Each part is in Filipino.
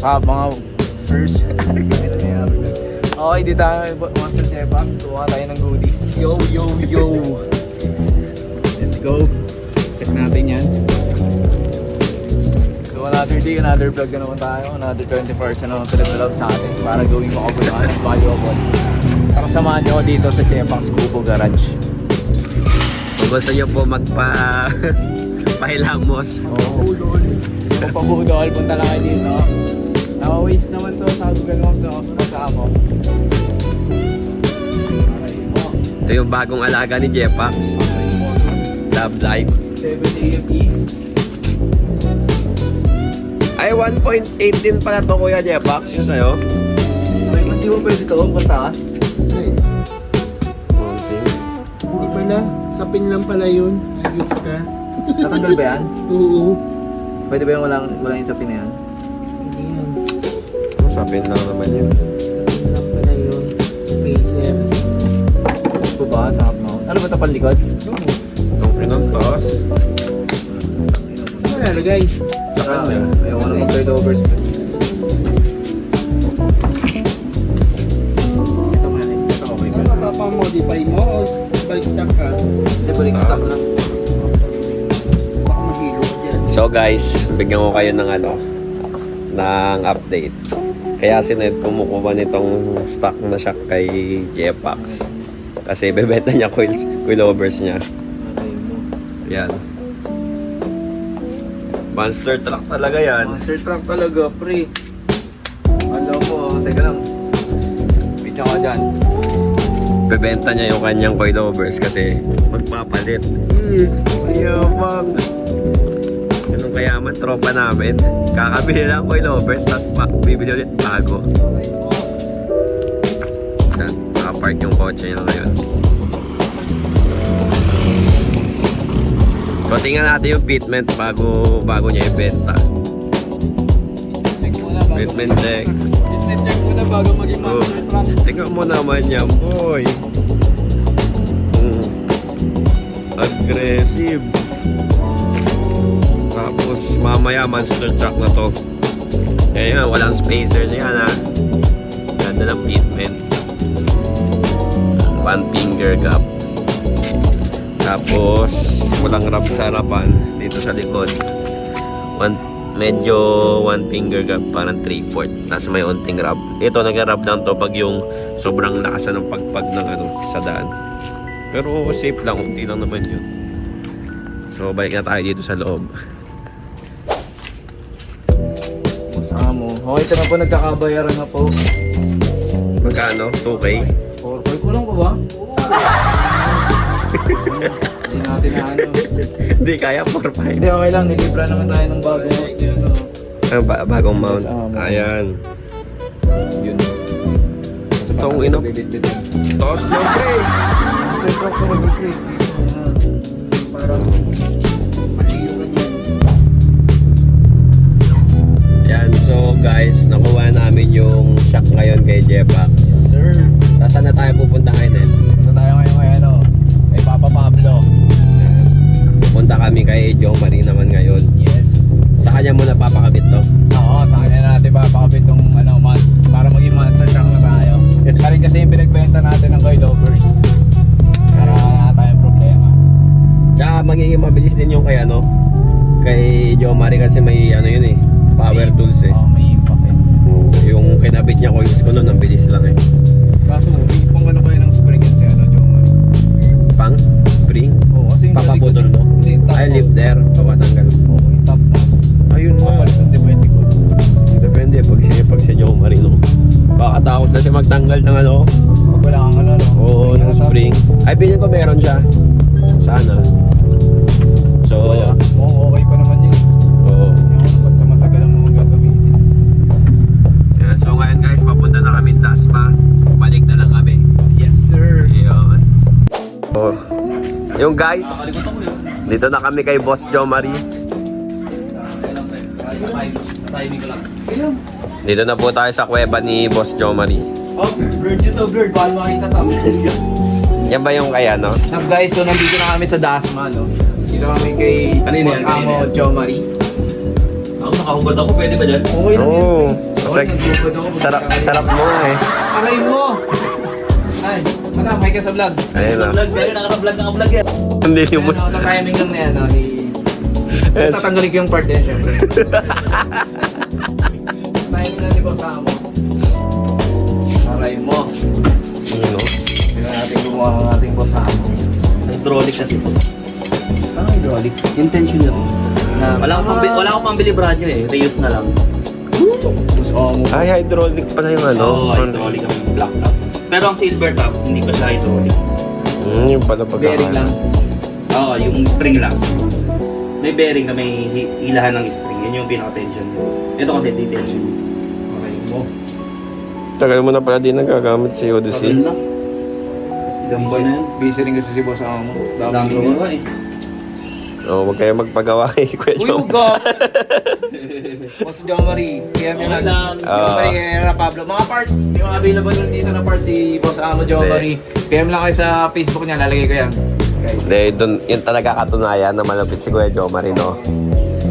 mga first. Okay, di tayo Master Chepax. Kuha tayo ng goodies. Yo, yo, yo. Let's go. Check natin yan. So another day, another vlog na naman tayo. Another 24 hours na naman tulad sa atin para gawing makabuluhan at valuable. Tara samahan nyo dito sa Chepax Kubo Garage. Kung gusto nyo po pahilamos. Oo. Kung pabudol, punta lang kayo dito. Naka-waste naman to sa Google Maps na kasama. Ito yung bagong alaga ni Jepax. Love Life. 7 AFE. Ay, 1.8 din pala to Kuya Jepax. Yung sa'yo. Ay, hindi mo pwede to. Pataas. Hindi pala. Sapin lang pala yun. Ayok ka. Natanggal ba yan? Oo. Pwede ba yung walang yung sapin na yan? Hindi yan. Sapin lang naman yun. Sapin lang pala yun. Pacer. Ito ba? Top mount. Ano ba ito panlikod? Itong pinantos. Ano nalagay? Saka ayaw ko na mag-turnovers. Ito mo yan eh. Ito okay ba? Ano mapapamodify mo o balik stock ka? Hindi, balik stock lang. Baka mahilo ka dyan. So guys, bigyan ko kayo ng ng update. Kaya si Ned kumukuha nitong stock na shock kay Jepax. Kasi bebenta niya coilovers niya. Okay mo. Yan. Monster truck talaga yan. Monster truck talaga, pre. Alam ko, teka lang. Video ka dyan. Bebenta niya yung kanyang coilovers kasi magpapalit. Mayabang. Ganun kayaman, tropa namin. Kakabili lang coilovers, tapos bibili ulit bago. Nakapark yung kotse niya ngayon. So tingnan natin yung fitment bago niya ibenta. Check muna bago. Fitment check. Fitment check muna bago maging monster truck. Tingnan mo naman yan, boy. Aggressive. Tapos mamaya monster truck na to. Kaya yan, walang spacers yan ha. Ganda ng fitment. One finger gap. Tapos walang wrap sa harapan dito sa likod. Medyo one finger gap, parang 3/4. Tapos may unting wrap. Ito nag-wrap lang to pag yung sobrang lakas ng pagpag ng sa daan. Pero safe lang, okay lang naman yun. So balik na tayo dito sa loob. Masama mo. Okay, ito na po, nagkakabayaran na po. Magkano? 2K? 4-5 ko lang po ba? Hindi natin na ano. Hindi kaya 4-5. Hindi, okay lang. Nilibra naman tayo ng bago. Bagong mount. Kasama. Ayan. Yun. Itong ino. Toss lang pre. Sir, truck ko nag-free. Parang mahilo ka dyan. Yan. So guys, nakuha namin yung shock ngayon kay Jepax. Sir. Saan na tayo pupunta ngayon? Ito tayo ngayon kay Papa Pablo. Pupunta kami kay Joe Marie naman ngayon. Yes. Sa kanya muna papakabit to. Oo, sa kanya na natin papakabit tong para maging monster truck na tayo. Karin kasi yung pinagbenta natin ng coilovers. Para wala tayong problema. Tsaka magiging mabilis din yung kay Joe Marie kasi may yun eh, power tools eh. Oo, may impact eh. Yung kinabit niya coils ko noon, ang bilis lang eh. Kaso mo, may ipang kayo ng spring yan si Jomar. Pang? Spring? Oo, kasi yung Papaputol mo? Hindi, yung top Ay, mo. lift there, papatanggal. Oo, yung top na. Ayun nga. Papalit ng depende ko. Depende pag si Joe Marie no. Baka takot na siya magtanggal ng Pag wala kang no? Oo, ng spring. Ay, bilhin ko meron siya. Sana. So, Wala. Oo, okay pa naman yun. oo. Ba't sa matagal ang mga gagamitin? Yan. So ngayon guys, papunta na kami Dasma. Balik na lang kami. Yes, sir. Yun. So, yung guys, Nakalimutan ko yun. dito na kami kay Boss Joe Marie. Timing ko lang. Dito na po tayo sa kuweba ni Boss Joe Marie. Oh, blurred yun to, blurred. Baka makita tao. Yan ba yung kaya, no? What's up guys? So nandito na kami sa Dasma, no? Dito kami kay Kanina Boss yan, kanina Amo yan. Joe Marie. Ako nakahubad ako, pwede ba dyan? Okay lang yun. Oo. Okay, nagubad ako. Sarap mo nga eh. Aray mo! Ay, madam, may ka sa vlog. Ayun Sa na. vlog, pero naka-vlog yan. Hindi Ayun, lumos. tatiming lang na yan, ni... Yes. Tatanggalin ko yung part din, syempre. Timing na ni Boss Amo. Aray mo. Ano? Tingnan natin gumawa ng ating Boss Amo. Hydraulic kasi po. Parang hydraulic. Intentional. Na, Wala akong pambili brand new eh. Reuse na lang. Boss Amo. Ay, hydraulic pala yung ano. Oo, hydraulic ang black top. Pero ang silver top, hindi pa siya hydraulic. Yung pala pag Bearing lang. Oo, yung spring lang. May bearing na may ilahan ng spring. Yan yung pinaka-tension mo. Ito kasi di tension. Aray mo. Tagal mo na pala din nagagamit si Tagal Odyssey. na. Gamba na yan. Busy rin kasi si Boss Amo. Daming gawa eh. Oo, huwag kayo magpagawa kay Kuya Uy, Jom. uga! Boss John Marie. Kaya may Okay nag... lang. John Marie, kaya Pablo. Mga parts. May mga available nun dito na parts si Boss Amo John Hindi. Marie. PM lang kayo sa Facebook niya. Lalagay ko yan. Guys. Hindi, dun, yun talaga katunayan na malapit si Kuya Jom Marino.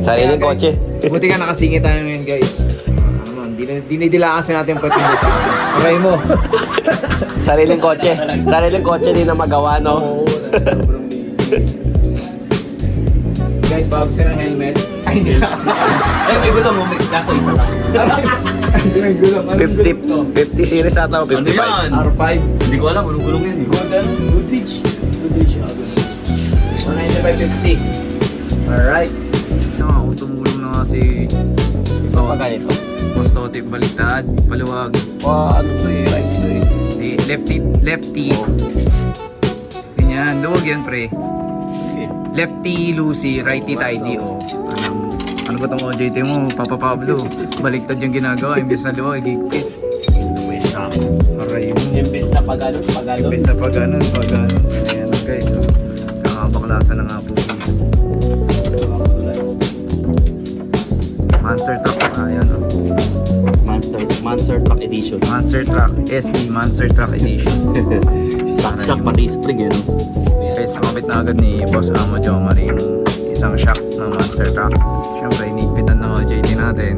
Sariling Kaya, guys, kotse. Buti nga nakasingit tayo ngayon, guys. Dinidilaan kasi natin pati mo sa aray mo. Sariling kotse. Sariling kotse din na magawa, no? Oo, sobrang busy. Guys, bago siya ng helmet. Ay, hindi na kasi. Eh, may gulo mo. May kaso isa lang. Kasi may gulong. Anong gulong to? 50 series ata o 55? Ano yan? R5. Hindi ko alam. Anong gulong yan eh. Goodrich. Goodrich. 195.50. Alright. Ako, tumulong na nga si Pagkaya ito. Boss Toti. Baliktad. Paluwag. Ano to eh? Right to eh. Di, lefty. Lefty. Ganyan. Luwag yan, pre. Okay. Lefty Lucy, righty tidy. Oh. Ano ba tong OJT mo, Papa Pablo? Baliktad yung ginagawa. Imbes na luwag, higpit. Wait lang. Aray mo. Imbes na pagalo. Imbes na pag ganun. Ayan guys. Oh. Kakabaklasan na nga po. Monster Truck. Ayan. Oh. Monster Truck Edition. Monster Truck. SB Monster Truck Edition. Stock shock pati spring eh. No? Guys, nakabit na agad ni Boss Amo Jo Marie yung isang shock ng Monster Truck. Siyempre, inigpitan ng OJT natin.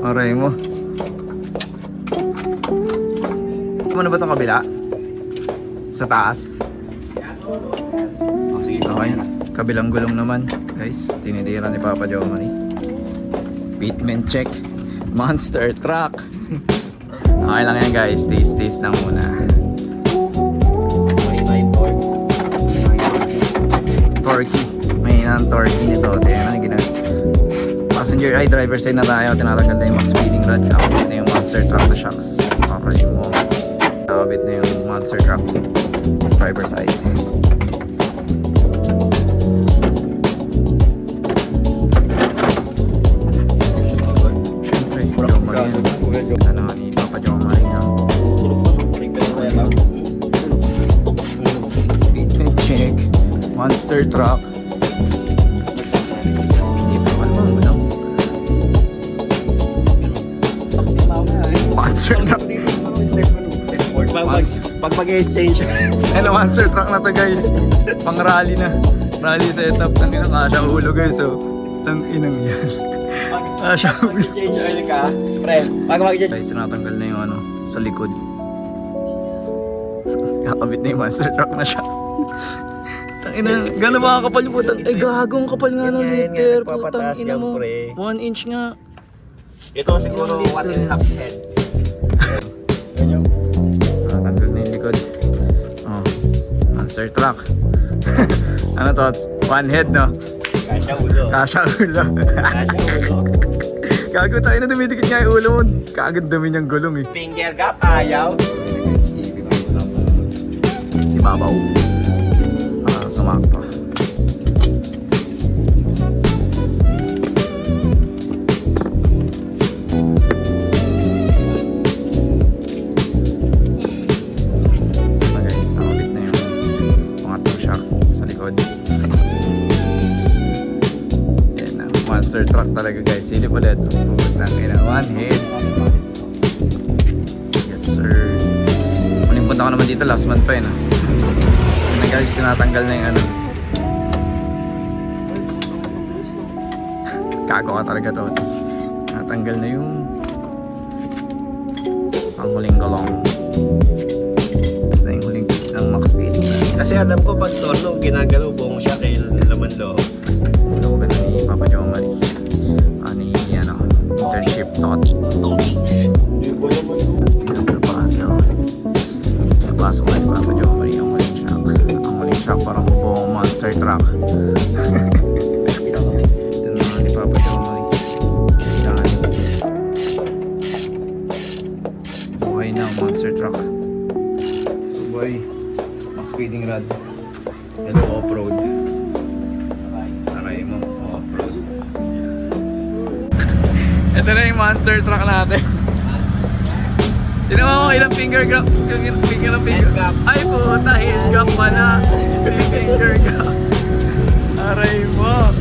Aray mo. Ano ba itong kabila? Sa taas? Oh, sige. Okay. Kabilang gulong naman. Guys, tinitira ni Papa Jo Marie. Fitment check. Monster Truck. Okay lang yan guys. Taste lang muna. Torquey. May ng torquey nito. Tingnan na ginag. Passenger ay driver side na tayo. Tinatanggal na yung max speeding rod. Nakabit na yung Monster Truck na shocks. Okay mo. Nakabit na yung Monster Truck driver side. Siyempre, Jomar yan. Ano nga ni Papa Jomar yan. Fitment check. Monster Truck. Hindi pa naman mo lang. Monster Truck. Pag mag-exchange. Ano, Monster Truck na to guys. Pang rally na. Rally setup. Tangina kasha ulo guys. So, tanginang yan. Kasha ulo. Change oil ka, friend. Pag mag-change Guys, tinatanggal na yung ano, sa likod. Kakabit na yung Monster Truck na siya. Tangina, gano'n ba kapal yung putang? Ay, gagong kapal nga ng Ganyan, liter. nagpapataas Putang ina yan, mo. pre. 1 inch nga. Ito siguro 1.5 head. Tanggal na yung likod. Oh, Monster Truck. Ano to? 1 head, no? Kasha ulo. Kasha ulo. Kasha ulo. Gago tayo na dumidikit nga yung ulo mo. Kaagad dumi niyang gulong eh. Finger gap, ayaw. Ibabaw. Sumakpa. So guys, nakabit na yung pangatlong shock sa likod. Yan na, Monster Truck talaga guys. Silip ulit. Putang ina, 1 head. Yes sir. Muling punta ko naman dito, last month pa yun. Yun na guys, tinatanggal na yung ano. Kago ka talaga to. Natanggal na yung panghuling galong. Tapos na yung huling piece ng max speeding rod. Kasi alam ko pag tono, ginagalaw buong siya kay laman loob. Ito ko ni Papa Jomari. Internship Toti. Napasok na ni Papa Jomari ang huling shock. Ang huling shock parang buong monster truck. Ito na ni Papa Jomari. Buhay na ang monster truck. So boy, ang speeding rod. Hello off-road. Nakay mo, off-road. Ito na yung monster truck natin. Tinawa ko ilang finger gap. Yung finger. Ay puta, heel gap pala. Finger gap. Aray mo.